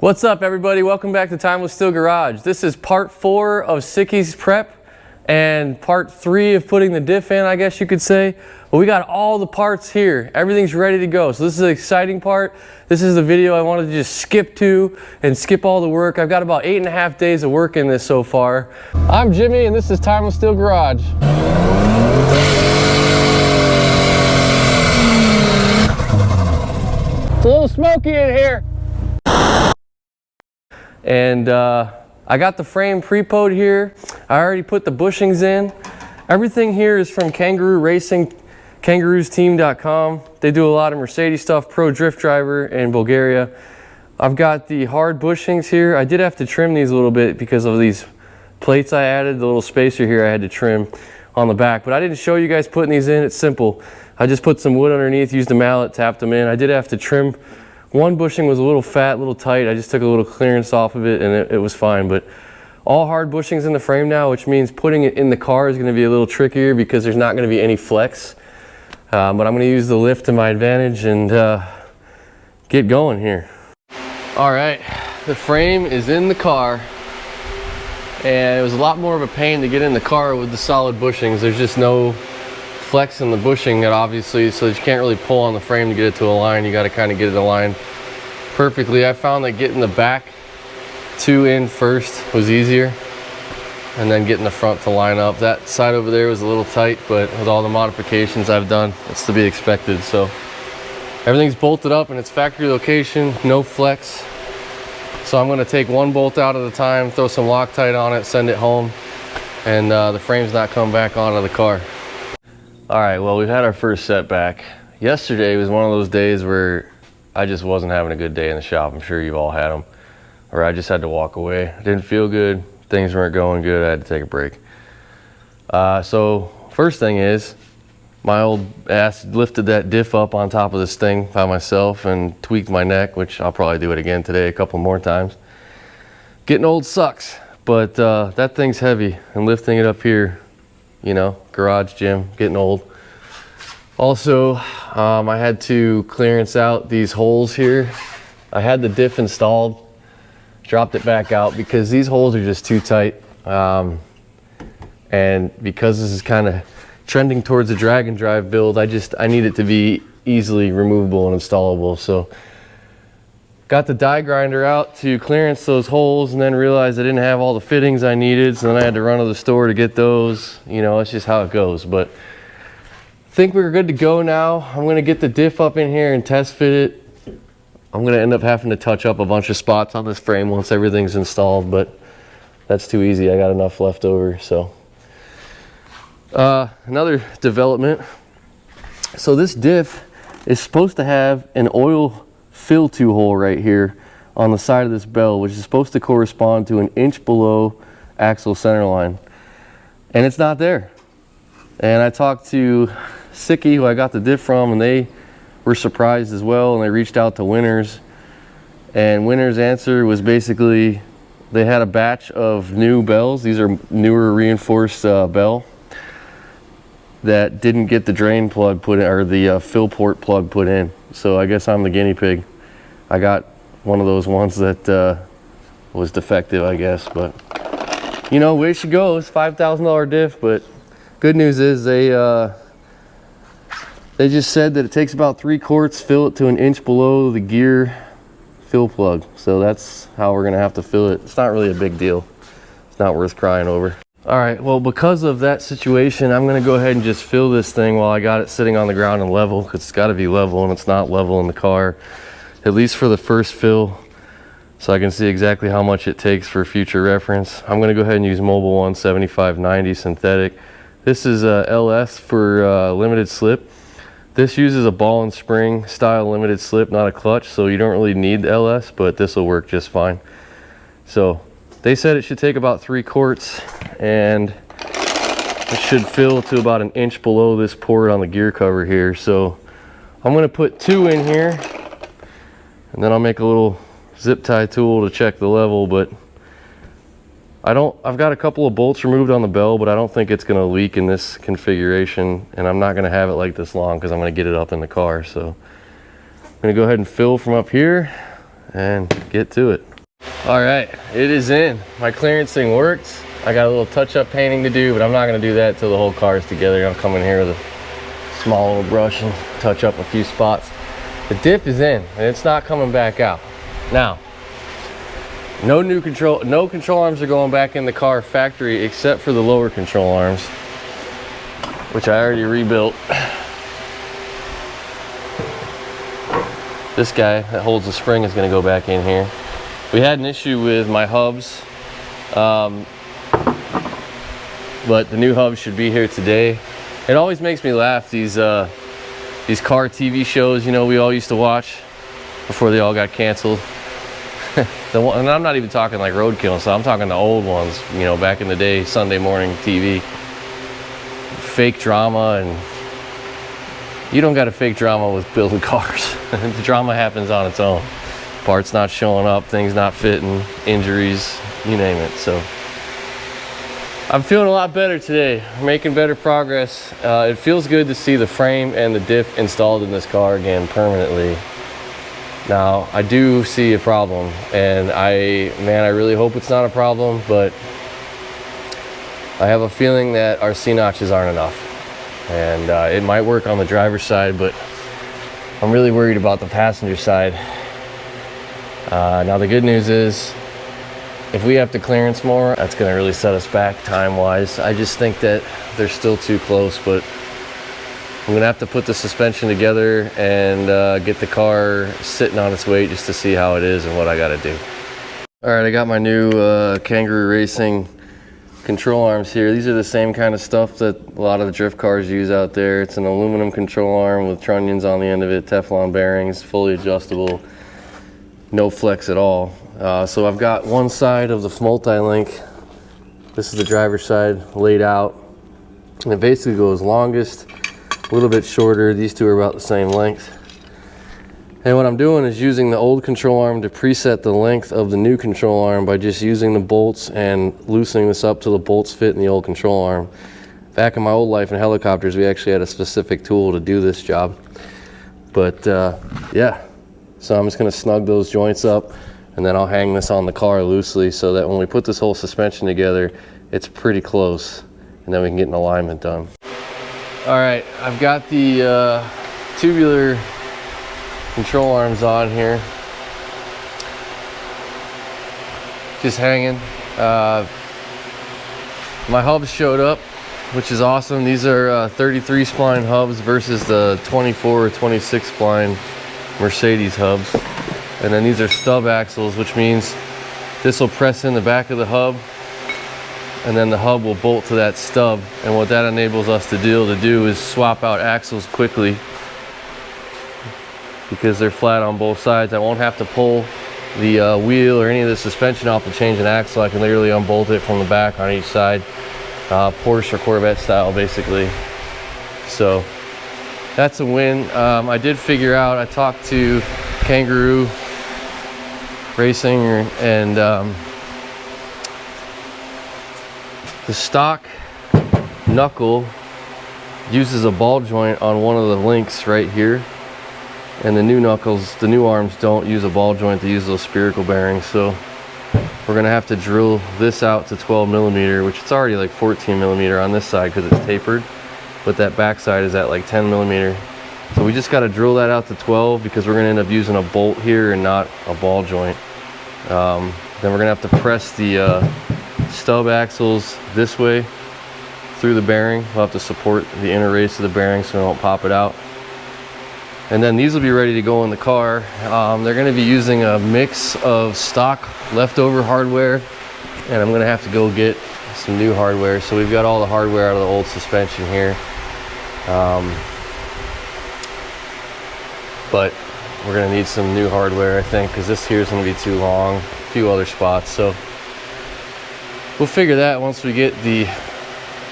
What's up, everybody? Welcome back to Time with Steel Garage. This is part 4 of Sicky's prep and part 3 of putting the diff in, I guess you could say. But we got all the parts here. Everything's ready to go. So this is the exciting part. This is the video I wanted to just skip to and skip all the work. I've got about 8.5 days of work in this so far. I'm Jimmy and this is Time with Steel Garage. It's a little smoky in here. And I got the frame pre-poed here. I already put the bushings in. Everything here is from Kangaroo Racing, kangaroos-team.com. They do a lot of Mercedes stuff, pro drift driver in Bulgaria. I've got the hard bushings here. I did have to trim these a little bit because of these plates I added. The little spacer here I had to trim on the back, but I didn't show you guys putting these in. It's simple. I just put some wood underneath, used a mallet, tapped them in. I did have to trim. One bushing was a little fat, a little tight. I just took a little clearance off of it and it was fine. But all hard bushings in the frame now, which means putting it in the car is going to be a little trickier because there's not going to be any flex. But I'm going to use the lift to my advantage and get going here. All right, the frame is in the car. And it was a lot more of a pain to get in the car with the solid bushings. There's just no flex in the bushing, obviously, so you can't really pull on the frame to get it to align. You got to kind of get it aligned perfectly. I found that getting the back 2 in first was easier, and then getting the front to line up. That side over there was a little tight, but with all the modifications I've done, it's to be expected. So everything's bolted up in its factory location, no flex. So I'm going to take one bolt out at a time, throw some Loctite on it, send it home, and the frame's not coming back onto the car. All right, well, we've had our first setback. Yesterday was one of those days where I just wasn't having a good day in the shop. I'm sure you've all had them. Or I just had to walk away. I didn't feel good. Things weren't going good. I had to take a break. So first thing is, my old ass lifted that diff up on top of this thing by myself and tweaked my neck, which I'll probably do it again today a couple more times. Getting old sucks, but that thing's heavy, and lifting it up here, you know, garage gym, getting old. Also, I had to clearance out these holes here. I had the diff installed, dropped it back out because these holes are just too tight. And because this is kind of trending towards a drag and drive build, I need it to be easily removable and installable. So got the die grinder out to clearance those holes, and then realized I didn't have all the fittings I needed, so then I had to run to the store to get those. You know, it's just how it goes. But I think we're good to go now. I'm going to get the diff up in here and test fit it. I'm going to end up having to touch up a bunch of spots on this frame once everything's installed, but that's too easy. I got enough left over. So another development. So this diff is supposed to have an oil fill-to hole right here on the side of this bell, which is supposed to correspond to an inch below axle center line, and it's not there. And I talked to SIKKY, who I got the diff from, and they were surprised as well, and they reached out to Winters, and Winters' answer was basically they had a batch of new bells. These are newer reinforced bell that didn't get the drain plug put in, or the fill port plug put in. So I guess I'm the guinea pig. I got one of those ones that was defective, I guess. But you know, way she goes, $5,000 diff. But good news is they just said that it takes about 3 quarts, fill it to an inch below the gear fill plug. So that's how we're gonna have to fill it. It's not really a big deal. It's not worth crying over. All right, well, because of that situation, I'm gonna go ahead and just fill this thing while I got it sitting on the ground and level, because it's gotta be level, and it's not level in the car, at least for the first fill, so I can see exactly how much it takes for future reference. I'm gonna go ahead and use Mobil 1 7590 synthetic. This is LS for limited slip. This uses a ball and spring style limited slip, not a clutch, so you don't really need the LS, but this will work just fine. So they said it should take about 3 quarts, and it should fill to about an inch below this port on the gear cover here. So I'm going to put 2 in here, and then I'll make a little zip tie tool to check the level. But I've got a couple of bolts removed on the bell, but I don't think it's going to leak in this configuration, and I'm not going to have it like this long because I'm going to get it up in the car. So I'm going to go ahead and fill from up here and get to it. All right, it is in. My clearance thing worked. I got a little touch-up painting to do, but I'm not gonna do that till the whole car is together. I'll come in here with a small little brush and touch up a few spots. The diff is in, and it's not coming back out. Now, no control arms are going back in the car factory except for the lower control arms, which I already rebuilt. This guy that holds the spring is gonna go back in here. We had an issue with my hubs, but the new hubs should be here today. It always makes me laugh, these car TV shows, you know, we all used to watch before they all got canceled. And I'm not even talking like Roadkill and stuff, I'm talking the old ones, you know, back in the day, Sunday morning TV. Fake drama, and you don't got a fake drama with building cars. The drama happens on its own. Parts not showing up, things not fitting, injuries, you name it. So I'm feeling a lot better today. We're making better progress. It feels good to see the frame and the diff installed in this car again permanently. Now, I do see a problem, and I really hope it's not a problem, but I have a feeling that our C-notches aren't enough. And it might work on the driver's side, but I'm really worried about the passenger side. Now the good news is, if we have to clearance more, that's gonna really set us back time-wise. I just think that they're still too close, but I'm gonna have to put the suspension together and get the car sitting on its weight just to see how it is and what I gotta do. All right, I got my new Kangaroo Racing control arms here. These are the same kind of stuff that a lot of the drift cars use out there. It's an aluminum control arm with trunnions on the end of it, Teflon bearings, fully adjustable, no flex at all. So I've got one side of the multi-link. This is the driver's side laid out. And it basically goes longest, a little bit shorter. These two are about the same length. And what I'm doing is using the old control arm to preset the length of the new control arm by just using the bolts and loosening this up till the bolts fit in the old control arm. Back in my old life in helicopters, we actually had a specific tool to do this job. But yeah, so I'm just gonna snug those joints up, and then I'll hang this on the car loosely so that when we put this whole suspension together, it's pretty close, and then we can get an alignment done. All right, I've got the tubular control arms on here, just hanging. My hubs showed up, which is awesome. These are 33 spline hubs versus the 24 or 26 spline Mercedes hubs. And then these are stub axles, which means this will press in the back of the hub, and then the hub will bolt to that stub. And what that enables us to do is swap out axles quickly, because they're flat on both sides. I won't have to pull the wheel or any of the suspension off to change an axle. I can literally unbolt it from the back on each side, Porsche or Corvette style basically. So that's a win. I did figure out, I talked to Kangaroo Racing, and the stock knuckle uses a ball joint on one of the links right here. And the new knuckles, the new arms don't use a ball joint, they use those spherical bearings. So we're gonna have to drill this out to 12 millimeter, which it's already like 14 millimeter on this side because it's tapered, but that back side is at like 10 millimeter. So we just gotta drill that out to 12 because we're gonna end up using a bolt here and not a ball joint. Then we're gonna have to press the stub axles this way through the bearing. We'll have to support the inner race of the bearing so we don't pop it out. And then these will be ready to go in the car. They're gonna be using a mix of stock leftover hardware, and I'm gonna have to go get some new hardware. So we've got all the hardware out of the old suspension here. But we're gonna need some new hardware, I think, because this here is gonna be too long, a few other spots. So we'll figure that once we get the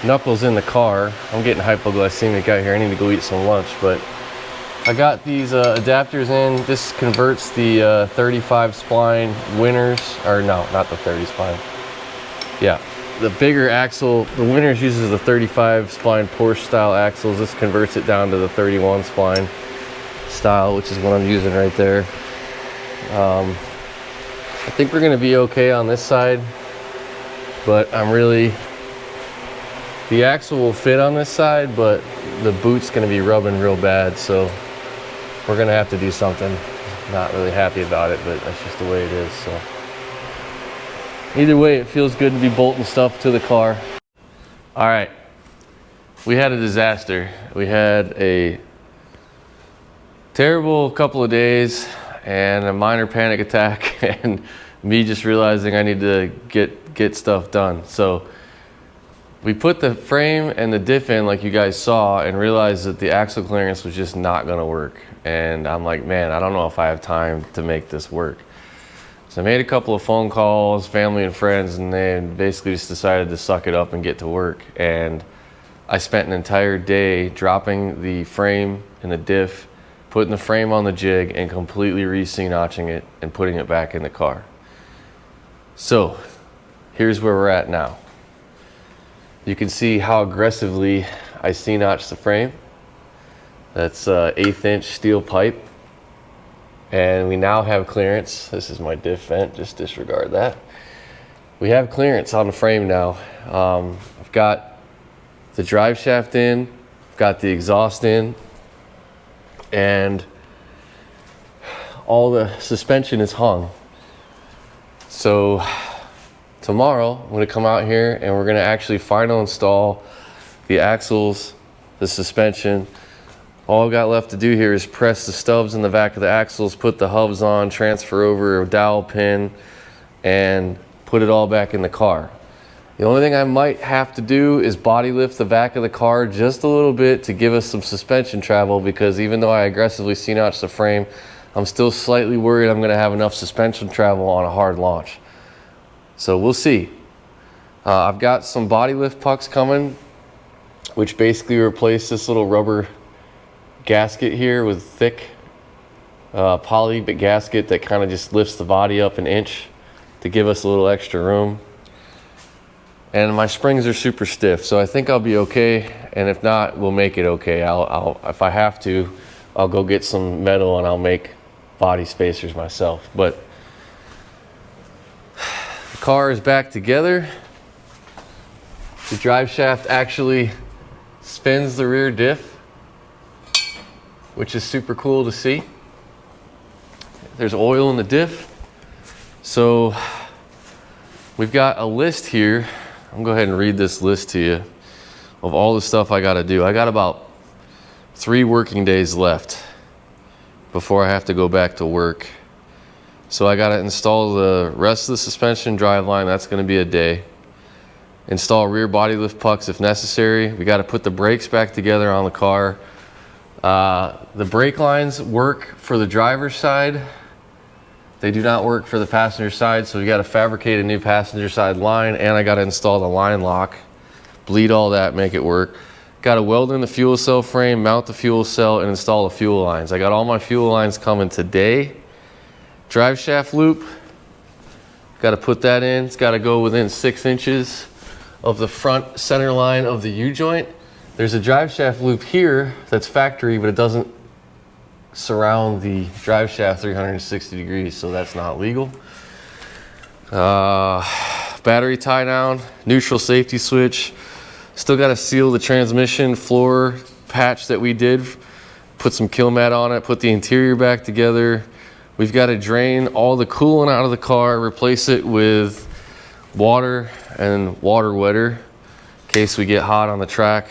knuckles in the car. I'm getting hypoglycemic out here. I need to go eat some lunch, but I got these adapters in. This converts the 35 spline Winters, or no, not the 30 spline. Yeah, the bigger axle, the Winters uses the 35 spline Porsche style axles. This converts it down to the 31 spline style, which is what I'm using right there. I think we're gonna be okay on this side, but the axle will fit on this side, but the boot's gonna be rubbing real bad, so we're gonna have to do something. Not really happy about it, but that's just the way it is, so. Either way, it feels good to be bolting stuff to the car. All right, we had a disaster. We had a terrible couple of days and a minor panic attack and me just realizing I need to get stuff done. So we put the frame and the diff in like you guys saw and realized that the axle clearance was just not gonna work. And I'm like, man, I don't know if I have time to make this work. So I made a couple of phone calls, family and friends, and they basically just decided to suck it up and get to work. And I spent an entire day dropping the frame and the diff, putting the frame on the jig and completely re-C-notching it and putting it back in the car. So here's where we're at now. You can see how aggressively I C-notched the frame. That's 1/8 inch steel pipe. And we now have clearance. This is my diff vent, just disregard that. We have clearance on the frame now. I've got the drive shaft in, I've got the exhaust in, and all the suspension is hung. So tomorrow I'm gonna come out here and we're gonna actually final install the axles, the suspension. All I've got left to do here is press the stubs in the back of the axles, put the hubs on, transfer over a dowel pin, and put it all back in the car. The only thing I might have to do is body lift the back of the car just a little bit to give us some suspension travel, because even though I aggressively C-notched the frame, I'm still slightly worried I'm gonna have enough suspension travel on a hard launch. So we'll see. I've got some body lift pucks coming, which basically replace this little rubber gasket here with thick poly gasket that kind of just lifts the body up an inch to give us a little extra room. And my springs are super stiff, so I think I'll be okay. And if not, we'll make it okay. I'll if I have to, I'll go get some metal and I'll make body spacers myself. But the car is back together. The drive shaft actually spins the rear diff, which is super cool to see. There's oil in the diff. So we've got a list here. I'm gonna go ahead and read this list to you of all the stuff I gotta do. I got about 3 working days left before I have to go back to work. So I gotta install the rest of the suspension driveline. That's gonna be a day. Install rear body lift pucks if necessary. We gotta put the brakes back together on the car. The brake lines work for the driver's side. They do not work for the passenger side, so we got to fabricate a new passenger side line, and I got to install the line lock, bleed all that, make it work. Got to weld in the fuel cell frame, mount the fuel cell, and install the fuel lines. I got all my fuel lines coming today. Drive shaft loop, got to put that in. It's got to go within 6 inches of the front center line of the U-joint. There's a drive shaft loop here that's factory, but it doesn't surround the drive shaft 360 degrees, so that's not legal. Battery tie down, neutral safety switch. Still got to seal the transmission floor patch that we did, put some kill mat on it, put the interior back together. We've got to drain all the coolant out of the car, replace it with water and water wetter in case we get hot on the track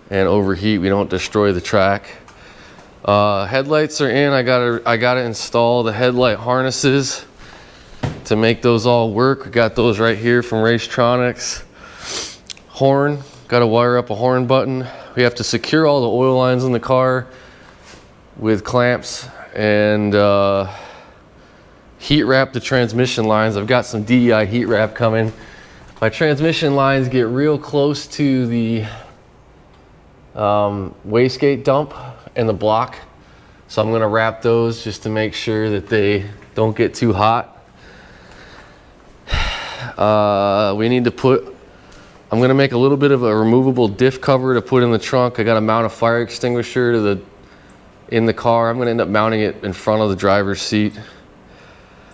and overheat, we don't destroy the track. Headlights are in. I gotta install the headlight harnesses to make those all work. We got those right here from Racetronics. Horn, gotta wire up a horn button. We have to secure all the oil lines in the car with clamps and heat wrap the transmission lines. I've got some DEI heat wrap coming. My transmission lines get real close to the wastegate dump and the block, so I'm going to wrap those just to make sure that they don't get too hot. We need to put, I'm going to make a little bit of a removable diff cover to put in the trunk. I got to mount a fire extinguisher to in the car. I'm going to end up mounting it in front of the driver's seat.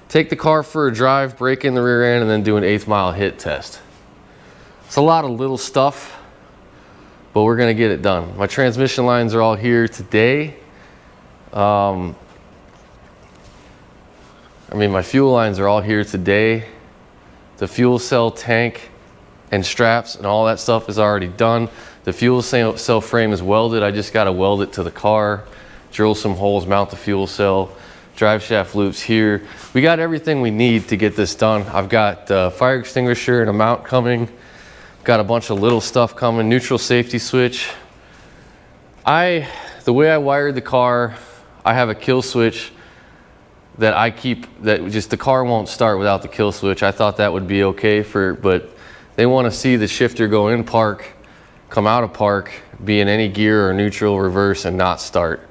take the car for a drive, break in the rear end, and then do an 1/8 mile hit test. It's a lot of little stuff, but we're gonna get it done. My transmission lines are all here today. I mean, my fuel lines are all here today. The fuel cell tank and straps and all that stuff is already done. The fuel cell frame is welded. I just gotta weld it to the car, drill some holes, mount the fuel cell, drive shaft loops here. We got everything we need to get this done. I've got a fire extinguisher and a mount coming. Got a bunch of little stuff coming, neutral safety switch. The way I wired the car, I have a kill switch that I keep, that just the car won't start without the kill switch. I thought that would be okay but they want to see the shifter go in park, come out of park, be in any gear or neutral, reverse, and not start.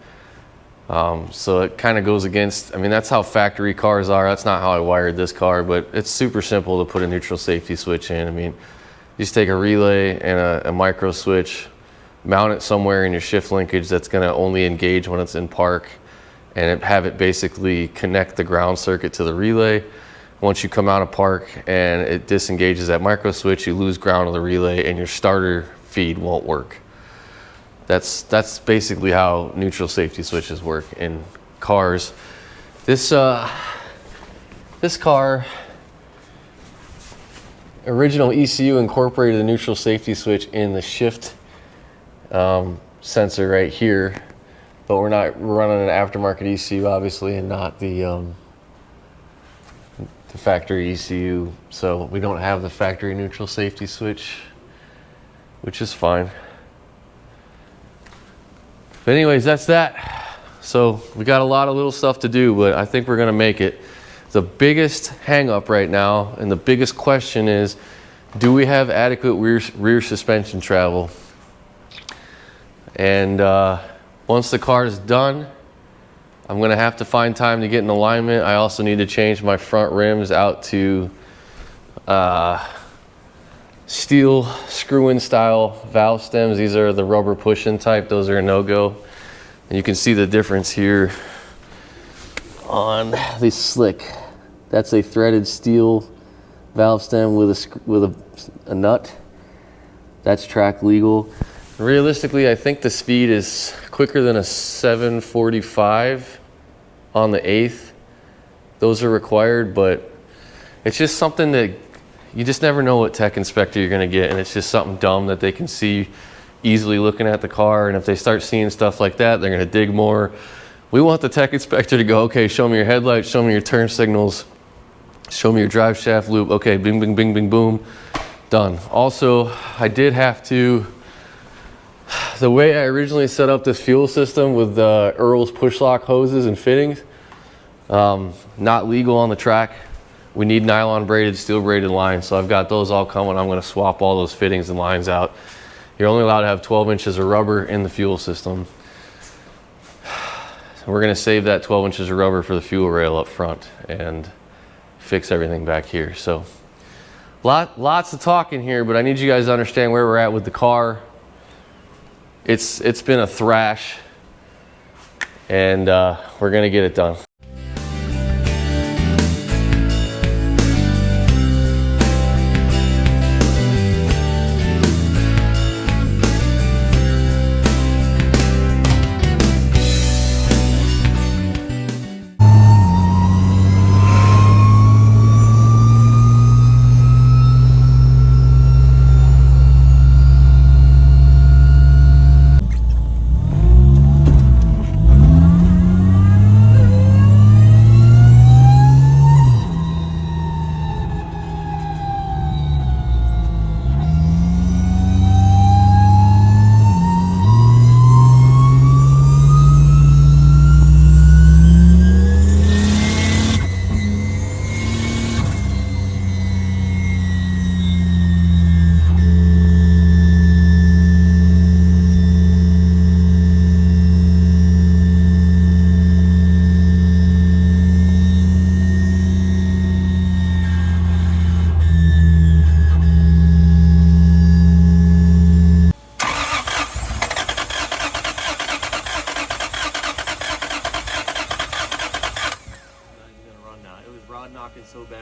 So it kind of goes against, I mean, that's how factory cars are. That's not how I wired this car, but it's super simple to put a neutral safety switch in. I mean, you just take a relay and a micro switch, mount it somewhere in your shift linkage that's going to only engage when it's in park, and have it basically connect the ground circuit to the relay. Once you come out of park and it disengages that micro switch, you lose ground on the relay and your starter feed won't work. That's basically how neutral safety switches work in cars. This car, original ECU incorporated the neutral safety switch in the shift sensor right here, but we're running an aftermarket ECU obviously, and not the factory ECU, so we don't have the factory neutral safety switch, which is fine. But anyways, that's that. So we got a lot of little stuff to do, but I think we're gonna make it. The biggest hang up right now and the biggest question is, do we have adequate rear suspension travel? And once the car is done, I'm gonna have to find time to get in alignment. I also need to change my front rims out to steel screw-in style valve stems. These are the rubber push-in type. Those are a no-go. And you can see the difference here on the slick. That's a threaded steel valve stem with a nut. That's track legal. Realistically, I think the speed is quicker than a 745 on the 8th. Those are required, but it's just something that you just never know what tech inspector you're gonna get, and it's just something dumb that they can see easily looking at the car, and if they start seeing stuff like that, they're gonna dig more. We want the tech inspector to go, okay, show me your headlights, show me your turn signals, show me your drive shaft loop, okay, bing, bing, bing, bing, boom, done. Also, I did have to, the way I originally set up this fuel system with Earl's push lock hoses and fittings, not legal on the track. We need nylon braided, steel braided lines, so I've got those all coming. I'm gonna swap all those fittings and lines out. You're only allowed to have 12 inches of rubber in the fuel system. We're gonna save that 12 inches of rubber for the fuel rail up front and fix everything back here. So lots of talking here, but I need you guys to understand where we're at with the car. It's been a thrash, and we're gonna get it done.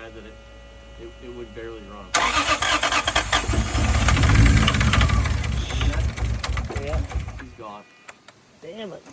bad that it would barely run. Yeah. He's gone. Damn it.